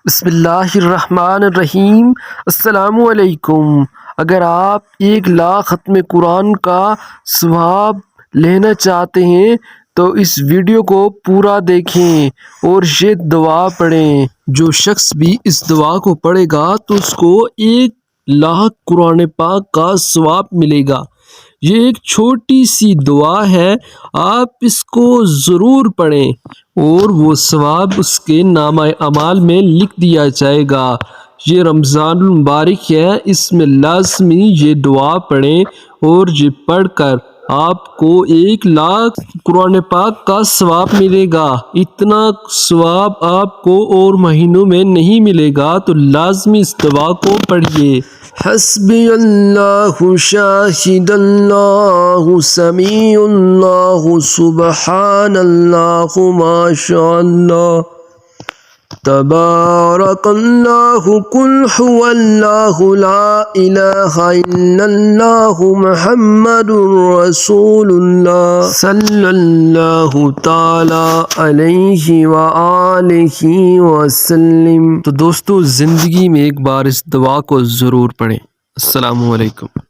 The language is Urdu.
بسم اللہ الرحمن الرحیم۔ السلام علیکم۔ اگر آپ 1,00,000 ختم قرآن کا ثواب لینا چاہتے ہیں تو اس ویڈیو کو پورا دیکھیں اور یہ دعا پڑھیں۔ جو شخص بھی اس دعا کو پڑھے گا تو اس کو 1,00,000 قرآن پاک کا ثواب ملے گا۔ یہ ایک چھوٹی سی دعا ہے، آپ اس کو ضرور پڑھیں اور وہ ثواب اس کے نامہ اعمال میں لکھ دیا جائے گا۔ یہ رمضان المبارک ہے، اس میں لازمی یہ دعا پڑھیں اور یہ پڑھ کر آپ کو 1,00,000 قرآن پاک کا ثواب ملے گا۔ اتنا ثواب آپ کو اور مہینوں میں نہیں ملے گا، تو لازمی اس دعا کو پڑھیے۔ حسبی اللہ شاہد اللہ سمیع اللہ سبحان اللہ ما شاء اللہ تبارک اللہ قل هو اللہ لا الہ الا اللہ محمد رسول اللہ صلی اللہ تعالی علیہ وآلہ وسلم۔ تو دوستو، زندگی میں ایک بار اس دعا کو ضرور پڑھیں۔ السلام علیکم۔